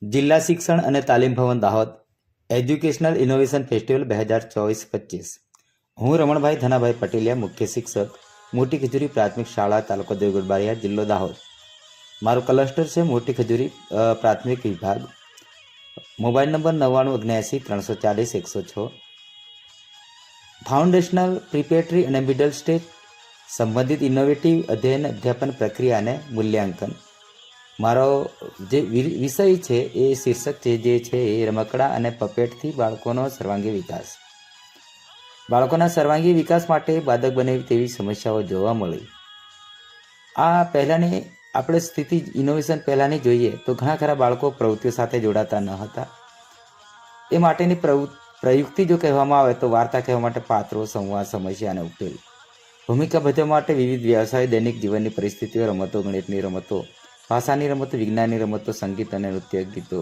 જિલ્લા શિક્ષણ અને તાલીમ ભવન દાહોદ એજ્યુકેશનલ ઇનોવેશન ફેસ્ટિવલ 2024-25। હું રમણભાઈ ધનાભાઈ પટેલિયા, મુખ્ય શિક્ષક, મોટી ખજૂરી પ્રાથમિક શાળા, તાલુકો દેવગઢ બારિયા, જિલ્લો દાહોદ। મારું ક્લસ્ટર છે મોટી ખજૂરી પ્રાથમિક વિભાગ। Mobile number 99790340-106। ફાઉન્ડેશનલ, પ્રિપેટરી અને મિડલ સ્ટેજ સંબંધિત ઇનોવેટિવ અધ્યયન અધ્યાપન પ્રક્રિયા અને મૂલ્યાંકન। મારો જે વિષય છે એ શીર્ષક જે છે એ રમકડા અને પપેટથી બાળકોનો સર્વાંગી વિકાસ। બાળકોના સર્વાંગી વિકાસ માટે બાધક બને તેવી સમસ્યાઓ જોવા મળી। આ પહેલાંની આપણે સ્થિતિ ઇનોવેશન પહેલાંની જોઈએ તો ઘણા ખરા બાળકો પ્રવૃત્તિઓ સાથે જોડાતા ન હતા। એ માટેની પ્રયુક્તિ જો કહેવામાં આવે તો વાર્તા કહેવા માટે પાત્રો, સંવાદ, સમસ્યા અને ઉકેલ। ભૂમિકા ભજવવા માટે વિવિધ વ્યવસાય, દૈનિક જીવનની પરિસ્થિતિઓ, રમતો, ગણિતની રમતો, ભાષાની રમતો, વિજ્ઞાનની રમતો, સંગીત અને નૃત્ય, ગીતો,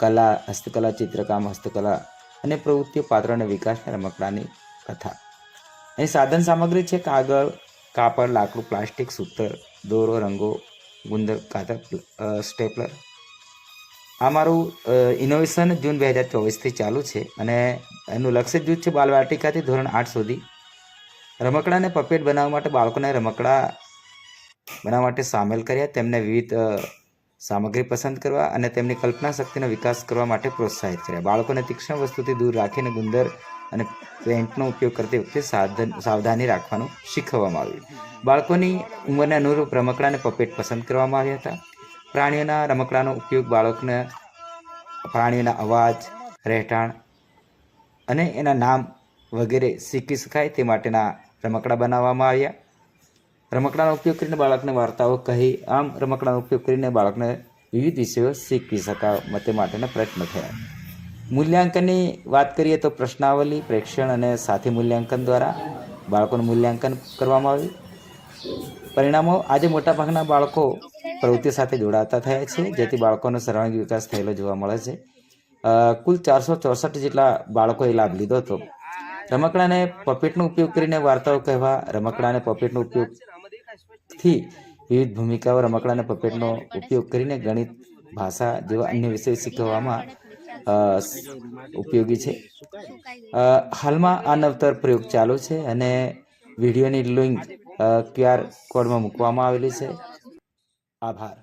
કલા, હસ્તકલા, ચિત્રકામ, હસ્તકલા અને પ્રવૃત્તિઓ, પાત્ર અને વિકાસના રમકડાની કથા। અહીં સાધન સામગ્રી છે કાગળ, કાપડ, લાકડું, પ્લાસ્ટિક, સૂતર, દોરો, રંગો, ગુંદર, કાતર, સ્ટેપલર। આ મારું ઇનોવેશન જૂન 2024થી ચાલુ છે અને એનું લક્ષ્ય જૂથ છે બાલવાટિકાથી ધોરણ 8 સુધી। રમકડા અને પપેટ બનાવવા માટે બાળકોને રમકડા બનાવવા માટે સામેલ કર્યા, તેમને વિવિધ સામગ્રી પસંદ કરવા અને તેમની કલ્પના શક્તિનો વિકાસ કરવા માટે પ્રોત્સાહિત કર્યા। બાળકોને તીક્ષ્ણ વસ્તુથી દૂર રાખીને ગુંદર અને પેન્ટનો ઉપયોગ કરતી વખતે સાવધાની રાખવાનું શીખવવામાં આવ્યું। બાળકોની ઉંમરને અનુરૂપ રમકડા અને પપેટ પસંદ કરવામાં આવ્યા હતા। પ્રાણીઓના રમકડાનો ઉપયોગ બાળકને પ્રાણીઓના અવાજ, રહેઠાણ અને એના નામ વગેરે શીખી શકાય તે માટેના રમકડા બનાવવામાં આવ્યા। રમકડાનો ઉપયોગ કરીને બાળકને વાર્તાઓ કહી, આમ રમકડાનો ઉપયોગ કરીને બાળકને વિવિધ વિષયો શીખવી શકાય તે માટેના પ્રયત્નો થયા। મૂલ્યાંકનની વાત કરીએ તો પ્રશ્નાવલી, પ્રેક્ષણ અને સાથી મૂલ્યાંકન દ્વારા બાળકોનું મૂલ્યાંકન કરવામાં આવ્યું। પરિણામો: આજે મોટાભાગના બાળકો પ્રવૃત્તિઓ સાથે જોડાતા થયા છે, જેથી બાળકોનો સર્વાંગી વિકાસ થયેલો જોવા મળે છે। કુલ 464 જેટલા બાળકોએ લાભ લીધો હતો। રમકડા અને પપેટનો ઉપયોગ કરીને વાર્તાઓ કહેવા, રમકડા અને પપેટનો ઉપયોગથી વિવિધ ભૂમિકાઓ, રમકડા અને પપેટનો ઉપયોગ કરીને ગણિત, ભાષા જેવા અન્ય વિષયો શીખવવામાં ઉપયોગી છે। હાલમાં આ નવતર પ્રયોગ ચાલુ છે અને વિડીયોની લિંક QR કોડમાં મૂકવામાં આવેલી છે। આભાર।